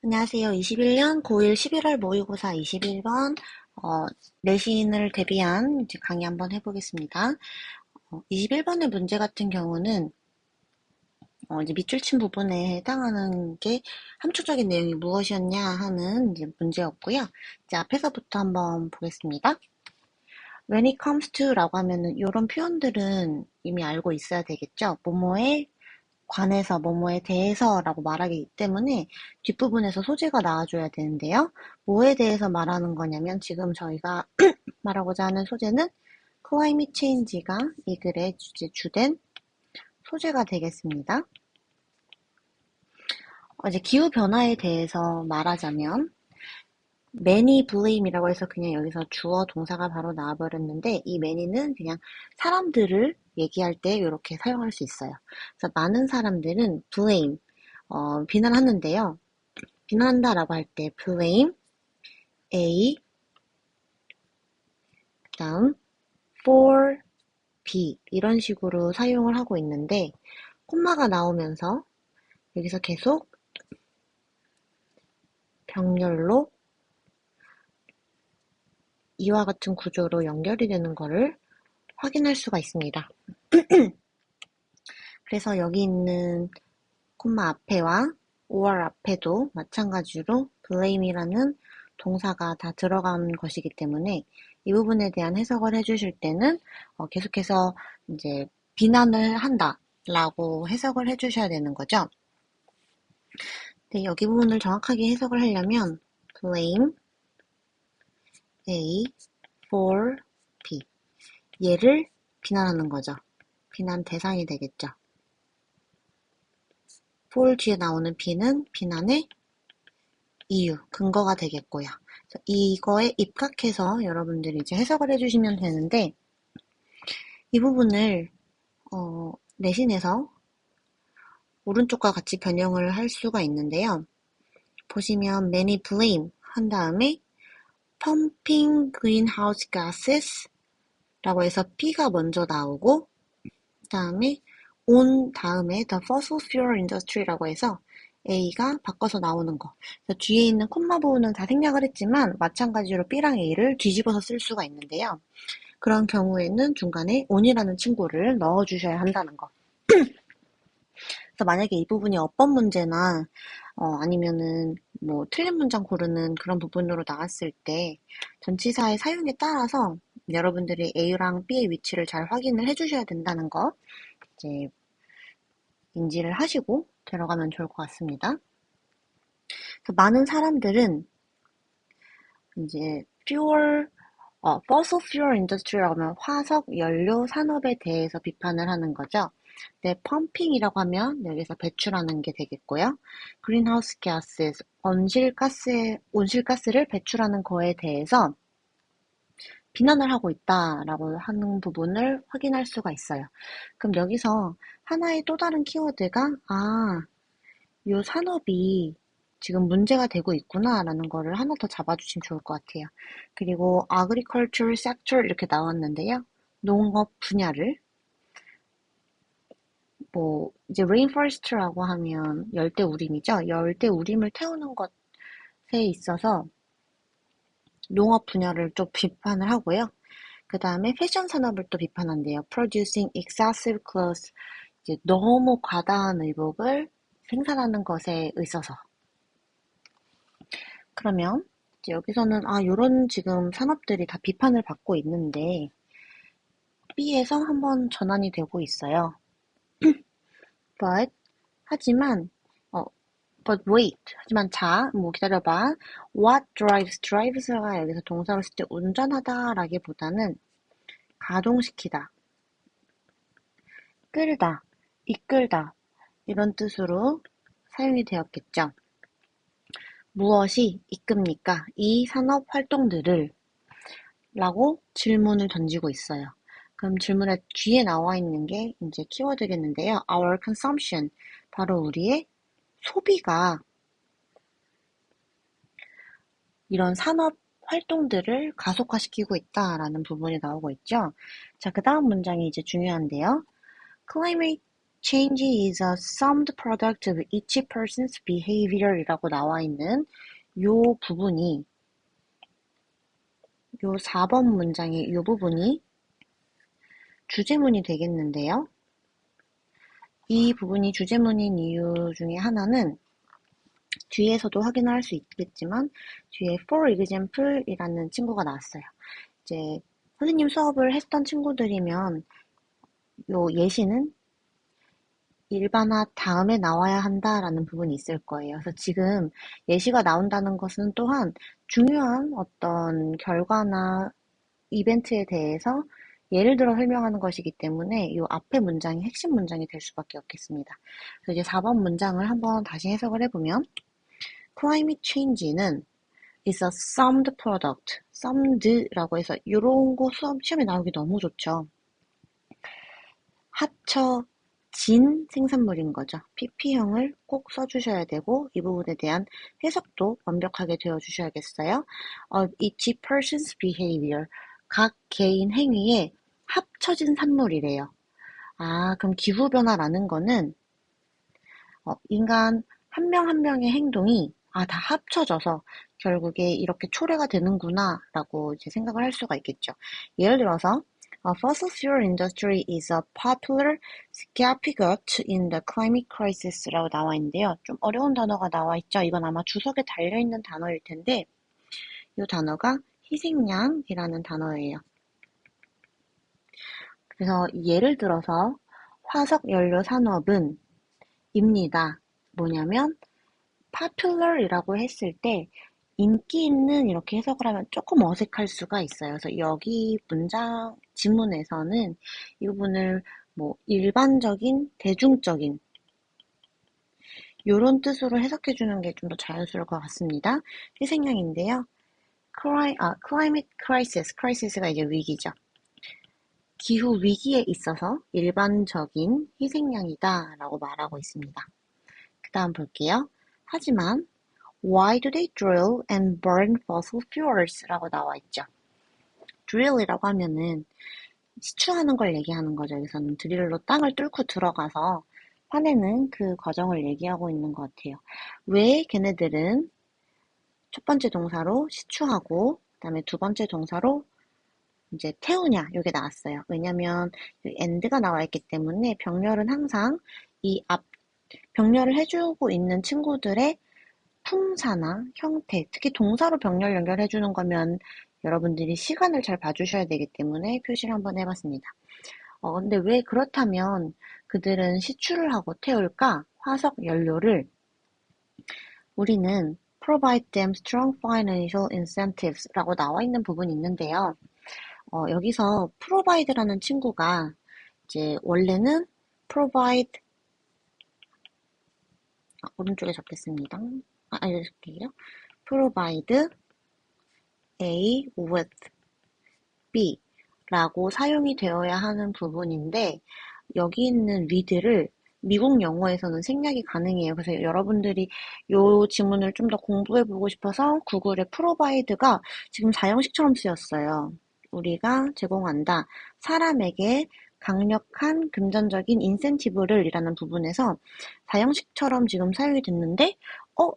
안녕하세요. 21년 9일 11월 모의고사 21번 내신을 대비한 이제 강의 한번 해보겠습니다. 21번의 문제 같은 경우는 이제 밑줄 친 부분에 해당하는 게 함축적인 내용이 무엇이었냐 하는 이제 문제였고요. 이제 앞에서부터 한번 보겠습니다. When it comes to라고 하면은 이런 표현들은 이미 알고 있어야 되겠죠. 뭐뭐에 관해서, 뭐뭐에 대해서라고 말하기 때문에 뒷부분에서 소재가 나와줘야 되는데요. 뭐에 대해서 말하는 거냐면 지금 저희가 말하고자 하는 소재는 climate change가 이 글의 주된 소재가 되겠습니다. 이제 기후변화에 대해서 말하자면 many blame이라고 해서 그냥 여기서 주어 동사가 바로 나와버렸는데 이 many는 그냥 사람들을 얘기할 때 이렇게 사용할 수 있어요. 그래서 많은 사람들은 blame, 비난하는데요. 비난한다라고 할 때 blame A, 그다음 for B 이런 식으로 사용을 하고 있는데 콤마가 나오면서 여기서 계속 병렬로 이와 같은 구조로 연결이 되는 것을 확인할 수가 있습니다. 그래서 여기 있는 콤마 앞에와 or 앞에도 마찬가지로 blame이라는 동사가 다 들어간 것이기 때문에 이 부분에 대한 해석을 해주실 때는 계속해서 이제 비난을 한다라고 해석을 해주셔야 되는 거죠. 네, 여기 부분을 정확하게 해석을 하려면 blame A for B 얘를 비난하는 거죠. 비난 대상이 되겠죠. for 뒤에 나오는 B는 비난의 이유, 근거가 되겠고요. 이거에 입각해서 여러분들이 이제 해석을 해주시면 되는데 이 부분을 내신에서 오른쪽과 같이 변형을 할 수가 있는데요. 보시면 many blame 한 다음에 pumping greenhouse gases 라고 해서 P가 먼저 나오고 그 다음에 on 다음에 the fossil fuel industry라고 해서 A가 바꿔서 나오는 거. 그래서 뒤에 있는 콤마 부분은 다 생략을 했지만 마찬가지로 B랑 A를 뒤집어서 쓸 수가 있는데요. 그런 경우에는 중간에 on이라는 친구를 넣어주셔야 한다는 거. 그래서 만약에 이 부분이 어법 문제나 아니면은 뭐 틀린 문장 고르는 그런 부분으로 나왔을 때 전치사의 사용에 따라서 여러분들이 A랑 B의 위치를 잘 확인을 해주셔야 된다는 거 이제 인지를 하시고 들어가면 좋을 것 같습니다. 그래서 많은 사람들은 이제 fossil fuel industry라고 하면 화석 연료 산업에 대해서 비판을 하는 거죠. 네, 펌핑이라고 하면 여기서 배출하는 게 되겠고요. greenhouse gases, 온실가스를 배출하는 거에 대해서 비난을 하고 있다라고 하는 부분을 확인할 수가 있어요. 그럼 여기서 하나의 또 다른 키워드가 이 산업이 지금 문제가 되고 있구나라는 거를 하나 더 잡아주시면 좋을 것 같아요. 그리고 agriculture sector 이렇게 나왔는데요. 농업 분야를 뭐 이제 rainforest라고 하면 열대우림이죠. 열대우림을 태우는 것에 있어서 농업 분야를 좀 비판을 하고요. 그 다음에 패션 산업을 또 비판한대요. producing excessive clothes 이제 너무 과다한 의복을 생산하는 것에 있어서 그러면 이제 여기서는 요런 지금 산업들이 다 비판을 받고 있는데 B에서 한번 전환이 되고 있어요. 하지만 but wait 하지만 뭐 기다려봐. what drives가 여기서 동사로 쓸 때 운전하다라기보다는 가동시키다, 끌다, 이끌다 이런 뜻으로 사용이 되었겠죠. 무엇이 이끕니까? 이 산업 활동들을 라고 질문을 던지고 있어요. 그럼 질문의 뒤에 나와 있는 게 이제 키워드겠는데요. Our consumption, 바로 우리의 소비가 이런 산업 활동들을 가속화시키고 있다라는 부분이 나오고 있죠. 자, 그 다음 문장이 이제 중요한데요. Climate Change is a summed product of each person's behavior 이라고 나와 있는 요 부분이, 요 4번 문장의 요 부분이 주제문이 되겠는데요. 이 부분이 주제문인 이유 중에 하나는 뒤에서도 확인할 수 있겠지만 뒤에 for example 이라는 친구가 나왔어요. 이제 선생님 수업을 했던 친구들이면 요 예시는 일반화 다음에 나와야 한다라는 부분이 있을 거예요. 그래서 지금 예시가 나온다는 것은 또한 중요한 어떤 결과나 이벤트에 대해서 예를 들어 설명하는 것이기 때문에 이 앞에 문장이 핵심 문장이 될 수밖에 없겠습니다. 그래서 이제 4번 문장을 한번 다시 해석을 해보면 climate change는 is a summed product, summed라고 해서 이런 거 수업 시험에 나오기 너무 좋죠. 합쳐진 생산물인 거죠. PP형을 꼭 써주셔야 되고 이 부분에 대한 해석도 완벽하게 되어주셔야겠어요. Each person's behavior, 각 개인 행위에 합쳐진 산물이래요. 그럼 기후변화라는 거는 인간 한 명 한 명의 행동이 다 합쳐져서 결국에 이렇게 초래가 되는구나 라고 이제 생각을 할 수가 있겠죠. 예를 들어서 fossil fuel industry is a popular scapegoat in the climate crisis 라고 나와 있는데요. 좀 어려운 단어가 나와 있죠. 이건 아마 주석에 달려있는 단어일 텐데 이 단어가 희생양이라는 단어예요. 그래서 예를 들어서 화석연료 산업은 입니다. 뭐냐면 popular이라고 했을 때 인기 있는 이렇게 해석을 하면 조금 어색할 수가 있어요. 그래서 여기 문장 지문에서는 이 부분을 뭐 일반적인, 대중적인 이런 뜻으로 해석해 주는 게 좀 더 자연스러울 것 같습니다. 희생양인데요. climate crisis가 이제 위기죠. 기후 위기에 있어서 일반적인 희생양이다라고 말하고 있습니다. 그 다음 볼게요. 하지만 Why do they drill and burn fossil fuels? 라고 나와 있죠. drill이라고 하면은 시추하는 걸 얘기하는 거죠. 여기서는 드릴로 땅을 뚫고 들어가서 파내는 그 과정을 얘기하고 있는 것 같아요. 왜 걔네들은 첫 번째 동사로 시추하고 그다음에 두 번째 동사로 이제 태우냐 이게 나왔어요. 왜냐면 end가 나와 있기 때문에 병렬은 항상 이 앞 병렬을 해주고 있는 친구들의 품사나 형태, 특히 동사로 병렬 연결해주는 거면 여러분들이 시간을 잘 봐주셔야 되기 때문에 표시를 한번 해봤습니다. 근데 왜 그렇다면 그들은 시추를 하고 태울까? 화석 연료를 우리는 provide them strong financial incentives 라고 나와 있는 부분이 있는데요. 여기서 provide라는 친구가 이제 원래는 provide 오른쪽에 적겠습니다. 알려줄게요. provide A with B 라고 사용이 되어야 하는 부분인데 여기 있는 with를 미국 영어에서는 생략이 가능해요. 그래서 여러분들이 이 지문을 좀 더 공부해보고 싶어서 구글에 provide가 지금 사형식처럼 쓰였어요. 우리가 제공한다. 사람에게 강력한 금전적인 인센티브를 이라는 부분에서 사형식처럼 지금 사용이 됐는데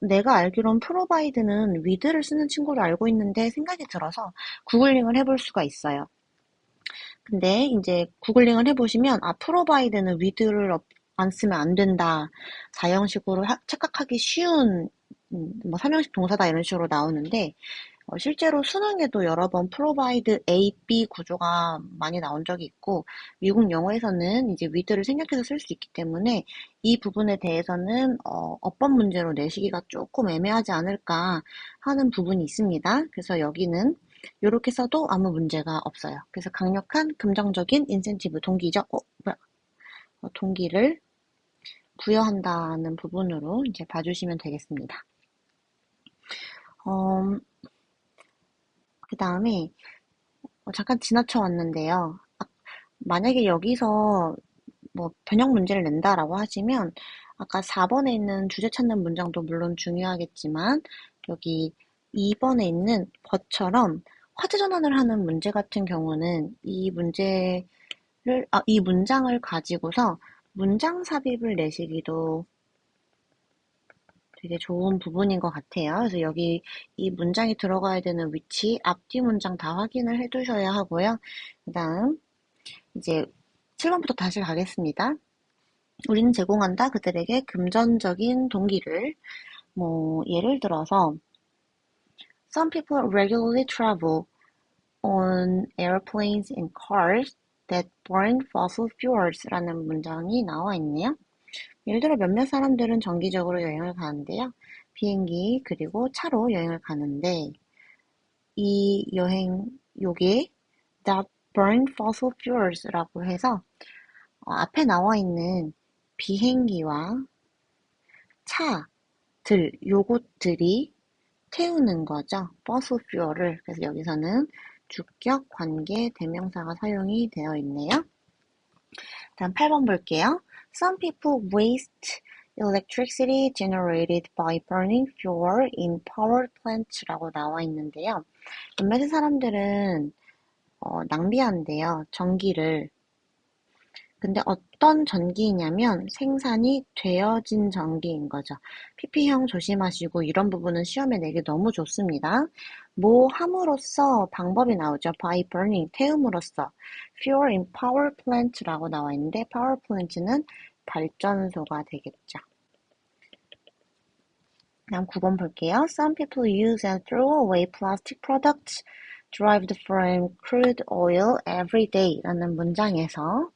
내가 알기론 provide는 with를 쓰는 친구로 알고 있는데 생각이 들어서 구글링을 해볼 수가 있어요. 근데 이제 구글링을 해보시면 provide는 with를 안 쓰면 안 된다. 사형식으로 착각하기 쉬운 뭐 삼형식 동사다 이런 식으로 나오는데 실제로 수능에도 여러 번 provide A, B 구조가 많이 나온 적이 있고 미국 영어에서는 이제 with를 생략해서 쓸 수 있기 때문에 이 부분에 대해서는 어법 문제로 내시기가 조금 애매하지 않을까 하는 부분이 있습니다. 그래서 여기는 이렇게 써도 아무 문제가 없어요. 그래서 강력한 긍정적인 인센티브, 동기죠. 동기를 부여한다는 부분으로 이제 봐주시면 되겠습니다. 그 다음에 잠깐 지나쳐 왔는데요. 만약에 여기서 뭐 변형 문제를 낸다라고 하시면 아까 4번에 있는 주제 찾는 문장도 물론 중요하겠지만 여기 2번에 있는 것처럼 화제 전환을 하는 문제 같은 경우는 이 문장을 가지고서 문장 삽입을 내시기도 되게 좋은 부분인 것 같아요. 그래서 여기 이 문장이 들어가야 되는 위치, 앞뒤 문장 다 확인을 해두셔야 하고요. 그 다음 이제 7번부터 다시 가겠습니다. 우리는 제공한다 그들에게 금전적인 동기를. 뭐 예를 들어서 Some people regularly travel on airplanes and cars that burn fossil fuels라는 문장이 나와 있네요. 예를 들어 몇몇 사람들은 정기적으로 여행을 가는데요. 비행기 그리고 차로 여행을 가는데 이 여행 요게 that burn fossil fuels라고 해서 앞에 나와 있는 비행기와 차들 요것들이 태우는 거죠. fossil fuel을. 그래서 여기서는 주격, 관계, 대명사가 사용이 되어 있네요. 다음 8번 볼게요. Some people waste electricity generated by burning fuel in power plants라고 나와 있는데요. 몇몇 사람들은 낭비한대요. 전기를. 근데 어떤 전기냐면 생산이 되어진 전기인 거죠. PP형 조심하시고 이런 부분은 시험에 내기 너무 좋습니다. 뭐 함으로써 방법이 나오죠. By burning, 태움으로써. Fuel in power plant라고 나와 있는데 power plant는 발전소가 되겠죠. 다음 9번 볼게요. Some people use and throw away plastic products derived from crude oil every day 라는 문장에서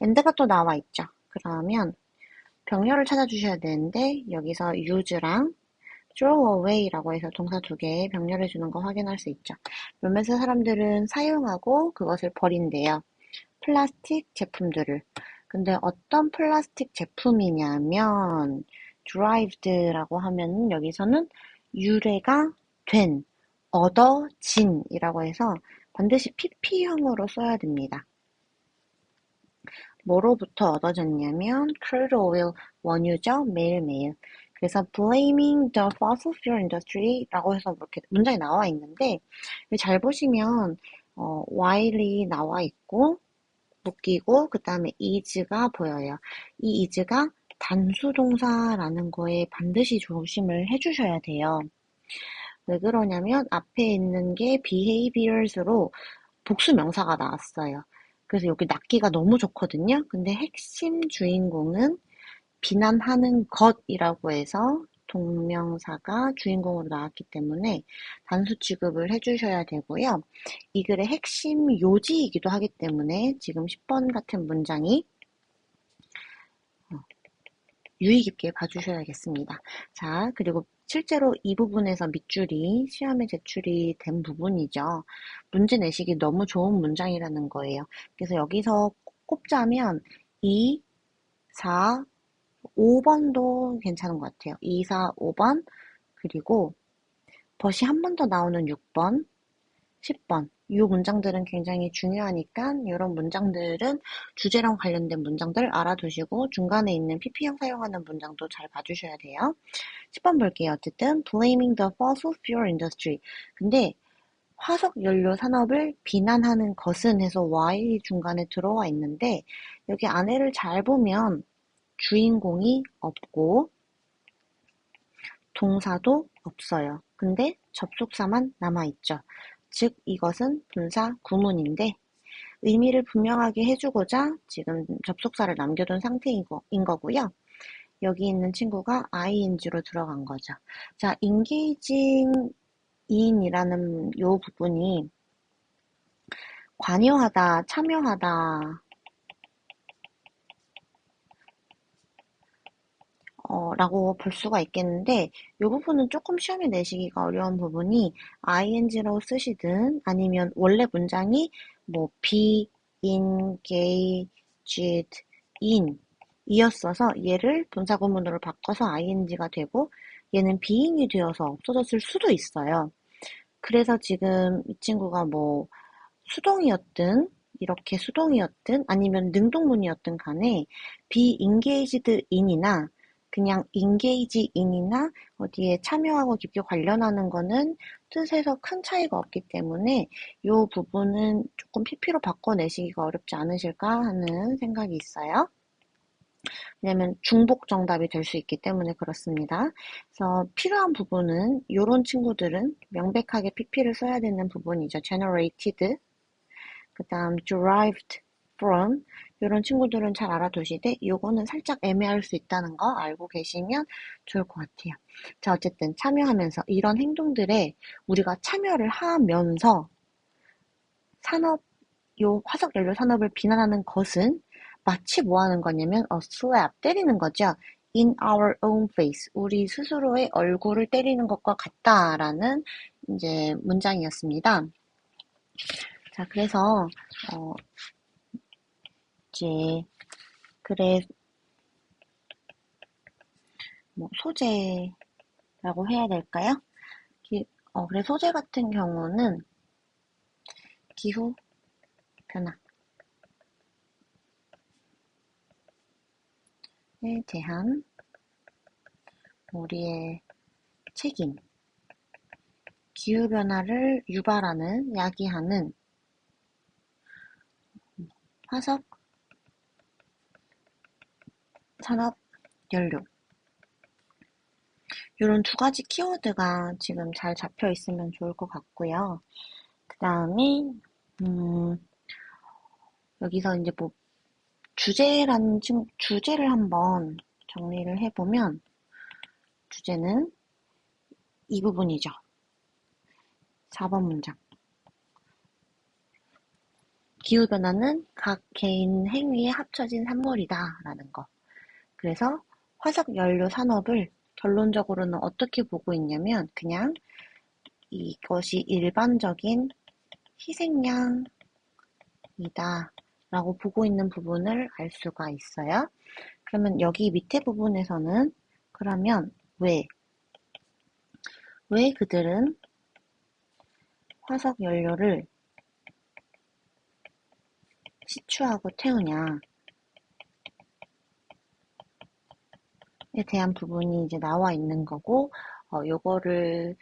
and가 또 나와 있죠. 그러면 병렬을 찾아주셔야 되는데 여기서 use랑 throw away라고 해서 동사 두 개에 병렬해 주는 거 확인할 수 있죠. 몇몇 사람들은 사용하고 그것을 버린대요. 플라스틱 제품들을. 근데 어떤 플라스틱 제품이냐면 derived라고 하면 여기서는 유래가 된, 얻어진이라고 해서 반드시 PP형으로 써야 됩니다. 뭐로부터 얻어졌냐면 crude oil 원유죠. 매일매일. 그래서 blaming the fossil fuel industry라고 해서 이렇게 문장이 나와 있는데 잘 보시면 while이 나와 있고 묶이고 그 다음에 is가 보여요. 이 is가 단수동사라는 거에 반드시 조심을 해주셔야 돼요. 왜 그러냐면 앞에 있는 게 behaviors로 복수 명사가 나왔어요. 그래서 여기 낚기가 너무 좋거든요. 근데 핵심 주인공은 비난하는 것이라고 해서 동명사가 주인공으로 나왔기 때문에 단수 취급을 해주셔야 되고요. 이 글의 핵심 요지이기도 하기 때문에 지금 10번 같은 문장이 유의 깊게 봐주셔야겠습니다. 자, 그리고 실제로 이 부분에서 밑줄이 시험에 제출이 된 부분이죠. 문제 내시기 너무 좋은 문장이라는 거예요. 그래서 여기서 꼽자면 2, 4, 5번도 괜찮은 것 같아요. 2, 4, 5번 그리고 벗이 한 번 더 나오는 6번, 10번. 이 문장들은 굉장히 중요하니까 이런 문장들은 주제랑 관련된 문장들 알아두시고 중간에 있는 PP형 사용하는 문장도 잘 봐주셔야 돼요. 10번 볼게요. 어쨌든 blaming the fossil fuel industry. 근데 화석 연료 산업을 비난하는 것은 해서 while이 중간에 들어와 있는데 여기 안에를 잘 보면 주인공이 없고 동사도 없어요. 근데 접속사만 남아있죠. 즉 이것은 분사 구문인데 의미를 분명하게 해주고자 지금 접속사를 남겨둔 상태인 거고요. 여기 있는 친구가 ing로 들어간 거죠. 자, engaging in이라는 요 부분이 관여하다, 참여하다 라고 볼 수가 있겠는데 이 부분은 조금 시험에 내시기가 어려운 부분이 ing로 쓰시든 아니면 원래 문장이 뭐 be engaged in 이었어서 얘를 분사구문으로 바꿔서 ing가 되고 얘는 being이 되어서 없어졌을 수도 있어요. 그래서 지금 이 친구가 뭐 수동이었든 이렇게 수동이었든 아니면 능동문이었든 간에 be engaged in이나 그냥 engage in이나 어디에 참여하고 깊게 관련하는 거는 뜻에서 큰 차이가 없기 때문에 이 부분은 조금 PP로 바꿔내시기가 어렵지 않으실까 하는 생각이 있어요. 왜냐면 중복 정답이 될 수 있기 때문에 그렇습니다. 그래서 필요한 부분은 이런 친구들은 명백하게 PP를 써야 되는 부분이죠. generated, 그 다음 derived from 이런 친구들은 잘 알아두시되 요거는 살짝 애매할 수 있다는 거 알고 계시면 좋을 것 같아요. 자, 어쨌든 참여하면서 이런 행동들에 우리가 참여를 하면서 산업, 요 화석연료 산업을 비난하는 것은 마치 뭐 하는 거냐면 a slap, 때리는 거죠. in our own face, 우리 스스로의 얼굴을 때리는 것과 같다라는 이제 문장이었습니다. 자, 그래서 이제 그래 뭐 소재라고 해야 될까요? 그래 소재 같은 경우는 기후 변화에 대한 우리의 책임, 기후 변화를 유발하는, 야기하는 화석 산업 연료. 이런 두 가지 키워드가 지금 잘 잡혀 있으면 좋을 것 같고요. 그 다음에 여기서 이제 뭐 주제를 한번 정리를 해보면 주제는 이 부분이죠. 4번 문장. 기후변화는 각 개인 행위에 합쳐진 산물이다 라는 거. 그래서 화석연료 산업을 결론적으로는 어떻게 보고 있냐면 그냥 이것이 일반적인 희생양이다 라고 보고 있는 부분을 알 수가 있어요. 그러면 여기 밑에 부분에서는 그러면 왜 그들은 화석연료를 시추하고 태우냐에 대한 부분이 이제 나와 있는 거고, 요거를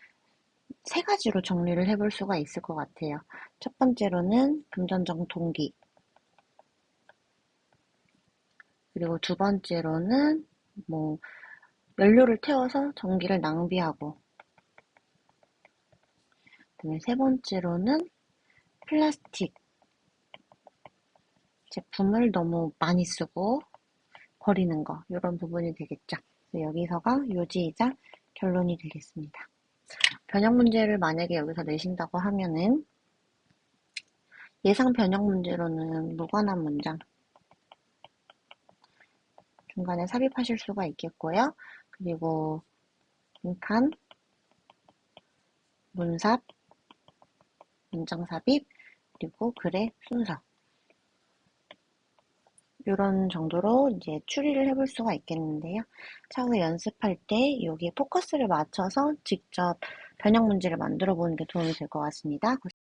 세 가지로 정리를 해볼 수가 있을 것 같아요. 첫 번째로는 금전적 동기, 그리고 두 번째로는 뭐 연료를 태워서 전기를 낭비하고, 그다음에 세 번째로는 플라스틱 제품을 너무 많이 쓰고 버리는 거, 이런 부분이 되겠죠. 여기서가 요지이자 결론이 되겠습니다. 변형 문제를 만약에 여기서 내신다고 하면은 예상 변형 문제로는 무관한 문장 중간에 삽입하실 수가 있겠고요. 그리고 빈칸, 문삽, 문장 삽입, 그리고 글의 순서 이런 정도로 이제 추리를 해볼 수가 있겠는데요. 차후 연습할 때 여기에 포커스를 맞춰서 직접 변형 문제를 만들어 보는 게 도움이 될 것 같습니다.